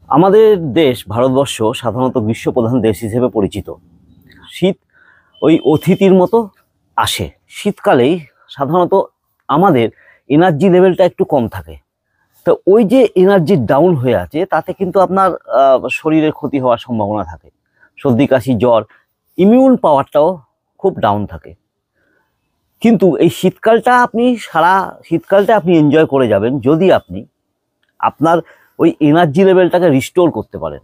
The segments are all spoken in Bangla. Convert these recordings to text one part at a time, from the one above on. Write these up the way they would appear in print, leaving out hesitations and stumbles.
আমাদের দেশ ভারতবর্ষ সাধারণত গ্রীষ্মপ্রধান দেশ হিসেবে পরিচিত। শীত ওই অতিথির মতো আসে। শীতকালেই সাধারণত আমাদের এনার্জি লেভেলটা একটু কম থাকে। তো ওই যে এনার্জি ডাউন হয়ে আছে, তাতে কিন্তু আপনার শরীরের ক্ষতি হওয়ার সম্ভাবনা থাকে। সর্দি কাশি জ্বর, ইমিউন পাওয়ারটাও খুব ডাউন থাকে। কিন্তু এই শীতকালটা আপনি এনজয় করে যাবেন যদি আপনি আপনার ওই এনার্জি লেভেলটাকে রিস্টোর করতে পারেন।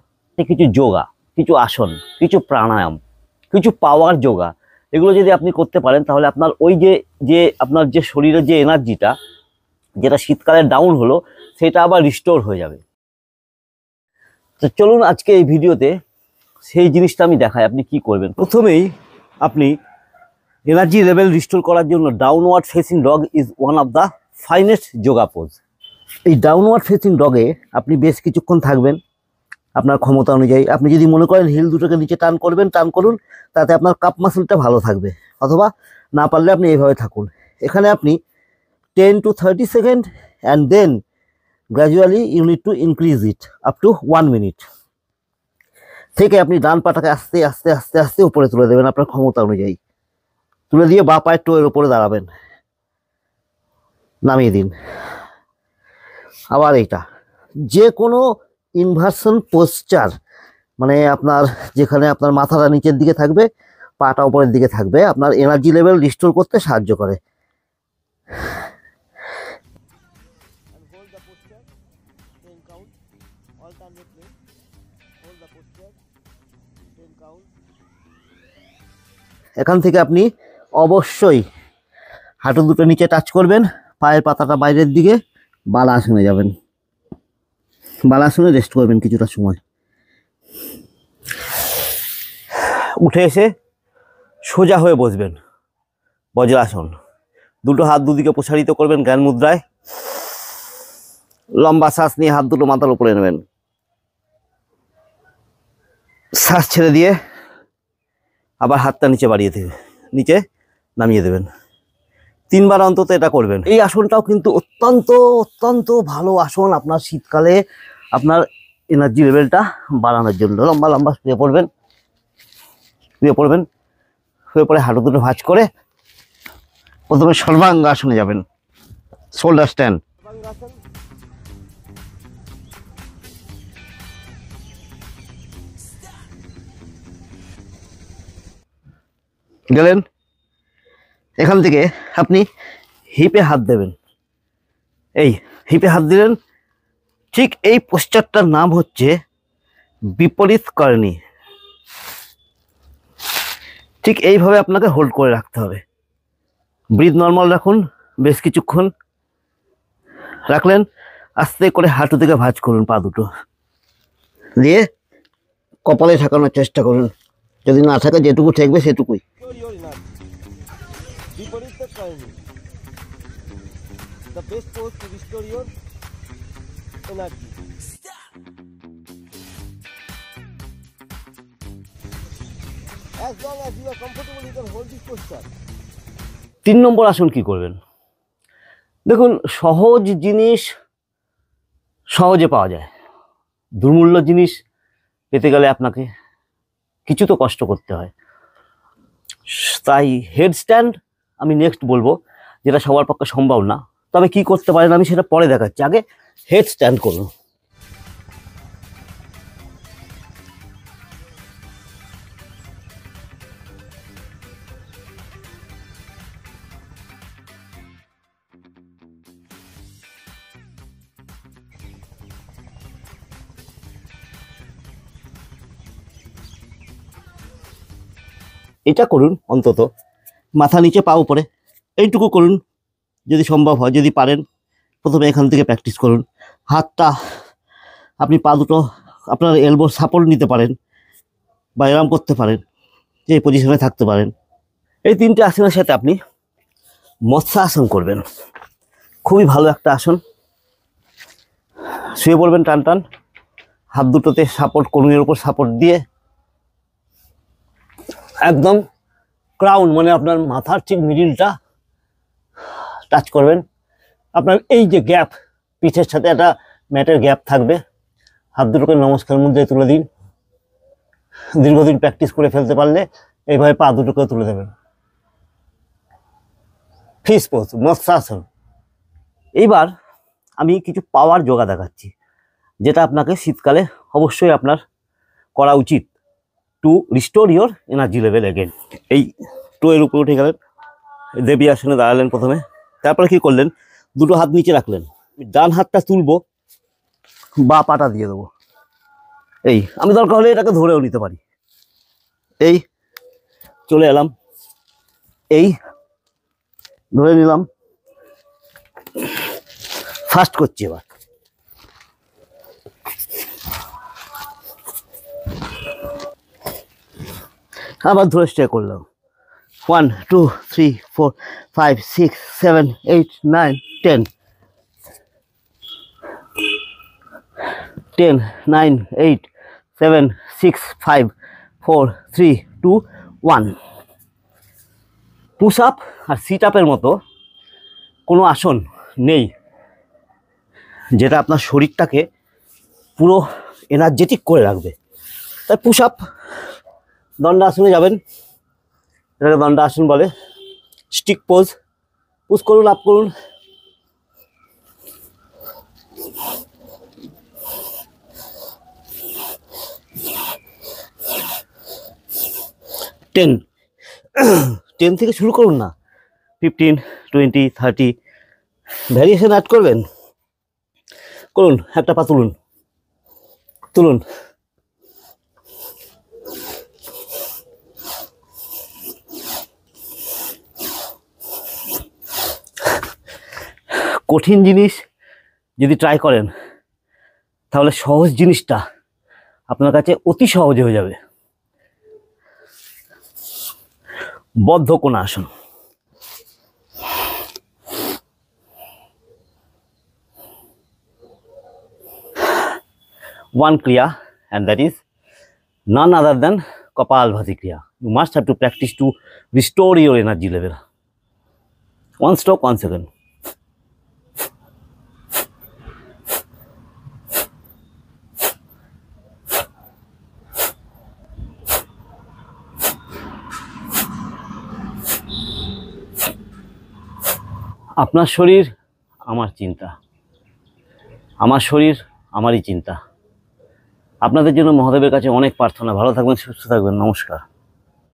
কিছু যোগা, কিছু আসন, কিছু প্রাণায়াম, কিছু পাওয়ার যোগা, এগুলো যদি আপনি করতে পারেন তাহলে আপনার ওই যে যে আপনার যে শরীরের যে এনার্জিটা যেটা শীতকালে ডাউন হলো সেটা আবার রিস্টোর হয়ে যাবে। তো চলুন আজকে এই ভিডিওতে সেই জিনিসটা আমি দেখাই আপনি কি করবেন। প্রথমেই আপনি এনার্জি লেভেল রিস্টোর করার জন্য downward facing dog is one of the finest yoga pose. এই ডাউনওয়ার্ড ফেসিং ডগে আপনি বেশ কিছুক্ষণ থাকবেন আপনার ক্ষমতা অনুযায়ী। আপনি যদি মনে করেন হিল দুটোকে নিচে টান করবেন, টান করুন, তাতে আপনার কাপ মাসলটা ভালো থাকবে। অথবা না পারলে আপনি এইভাবে থাকুন। এখানে আপনি 10 to 30 second and then gradually you need to increase it up to 1 minute. থেকে আপনি ডান পাটাকে আস্তে আস্তে আস্তে আস্তে উপরে তুলে দেবেন আপনার ক্ষমতা অনুযায়ী। তুলে দিয়ে বাঁ পায়ের টোয়ের উপরে দাঁড়াবেন, নামিয়ে দিন। আবার এইটা যে কোনো ইনভার্সন পোস্টার, মানে আপনার যেখানে আপনার মাথাটা নিচের দিকে থাকবে, পাটা উপরের দিকে থাকবে, আপনার এনার্জি লেভেল রিস্টোর করতে সাহায্য করে। এখান থেকে আপনি অবশ্যই হাঁটু দুটো নিচে টাচ করবেন, পায়ের পাতাটা বাইরের দিকে, বালাসনে যাবেন। বালাসনে রেস্ট করবেন কিছুটা সময়। উঠে এসে সোজা হয়ে বসবেন, বজ্রাসন। দুটো হাত দুদিকে প্রসারিত করবেন জ্ঞান মুদ্রায়। লম্বা শ্বাস নিয়ে হাত দুটো মাথার উপরে নেবেন। শ্বাস ছেড়ে দিয়ে আবার হাতটা নিচে বাড়িয়ে দেবে, নিচে নামিয়ে দেবেন। 3 বার অন্তত এটা করবেন। এই আসনটাও কিন্তু অত্যন্ত অত্যন্ত ভালো আসন আপনার শীতকালে আপনার এনার্জি লেভেলটা বাড়ানোর জন্য। লম্বা লম্বা শুয়ে পড়বেন, শুয়ে পড়ে হাঁটু দুটো ভাঁজ করে প্রথমে সর্বাঙ্গাসনে যাবেন, শোল্ডার স্ট্যান্ড। গেলেন, এখান থেকে আপনি হিপে হাত দেবেন। এই হিপে হাত দিলেন, ঠিক এই পোস্টারটার নাম হচ্ছে বিপরীত করণী। ঠিক এইভাবে আপনাকে হোল্ড করে রাখতে হবে। ব্রিথ নর্মাল রাখুন বেশ কিছুক্ষণ। রাখলেন, আস্তে করে হাঁটু থেকে ভাঁজ করুন পা দুটো, দিয়ে কপালে ঠেকানোর চেষ্টা করুন। যদি না থাকে যেটুকু ঠেকবে সেটুকুই। The best pose to restore your energy. As long as you are comfortable, you can hold this posture. 3 নম্বর আসন কি করবেন? দেখুন, সহজ জিনিস সহজে পাওয়া যায়, দুর্মূল্য জিনিস পেতে গেলে আপনাকে কিছু তো কষ্ট করতে হয়। তাই হেড স্ট্যান্ড আমি নেক্সট বলবো, যেটা সবার পক্ষে সম্ভব না। তবে কি করতে পারেন আমি সেটা পরে দেখাচ্ছি। আগে হেড স্ট্যান্ড করুন। এটা করুন, অন্তত মাথা নিচে পা উপরে, এইটুকু করুন যদি সম্ভব হয়। যদি পারেন প্রথমে এখান থেকে প্র্যাকটিস করুন। হাতটা আপনি পা দুটো আপনার এলবো সাপোর্ট নিতে পারেন বা এরম করতে পারেন, যে পজিশনে থাকতে পারেন। এই 3টে আসনের সাথে আপনি মৎস্যাসন করবেন, খুবই ভালো একটা আসন। শুয়ে পড়বেন টান টান, হাত দুটোতে সাপোর্ট, কনুইয়ের উপর সাপোর্ট দিয়ে একদম ক্রাউন মানে আপনার মাথার ঠিক মিডিলটা টাচ করবেন। আপনার এই যে গ্যাপ, পিঠের সাথে একটা ম্যাটের গ্যাপ থাকবে, হাত দুটোকে নমস্কার মুদ্রায় তুলে দিন। দীর্ঘদিন প্র্যাকটিস করে ফেলতে পারলে এইভাবে পা দুটোকে তুলে দেবেন। Fish pose, Matsyasana. এইবার আমি কিছু পাওয়ার যোগা দেখাচ্ছি, যেটা আপনাকে শীতকালে অবশ্যই আপনার করা উচিত to restore your energy level again. এই টোয়ের উপরে উঠে গেলেন, দেবী আসনে দাঁড়ালেন প্রথমে, তারপরে কি করলেন, দুটো হাত নিচে রাখলেন, ডান হাতটা তুলবো, বা পাটা দিয়ে দেবো। এই আমি দরকার হলে এটাকে ধরেও নিতে পারি। এই চলে এলাম, এই ধরে নিলাম, ফার্স্ট করছি। এবার আবার ধরে স্টে করলাম, 1 2 3 4 5 6 7 8 9 10 10 9 8 7 6 5 4 3 2 1। পুশ আপ আর সিট আপের মতো কোনো আসন নেই যেটা আপনার শরীরটাকে পুরো এনার্জেটিক করে রাখবে। তাই পুশ আপ, দণ্ডাসনে যাবেন, এটাকে দণ্ডাসন বলে। স্টিক পোজ, পুশ করুন, আপ করুন। টেন 10 থেকে শুরু করুন না, 15 20 30 ভ্যারিয়েশন অ্যাড করবেন, করুন। একটা পা তুলুন, তুলুন, কঠিন জিনিস যদি ট্রাই করেন তাহলে সহজ জিনিসটা আপনার কাছে অতি সহজ হয়ে যাবে। বদ্ধ কোণ আসন। One kriya, and that is none other than Kapalbhati kriya. You must have to practice to restore your energy level. One stroke, 1 second. আপনার শরীর আমার চিন্তা, আমার শরীর আমারই চিন্তা। আপনাদের জন্য মহাদেবের কাছে অনেক প্রার্থনা। ভালো থাকবেন, সুস্থ থাকবেন। নমস্কার।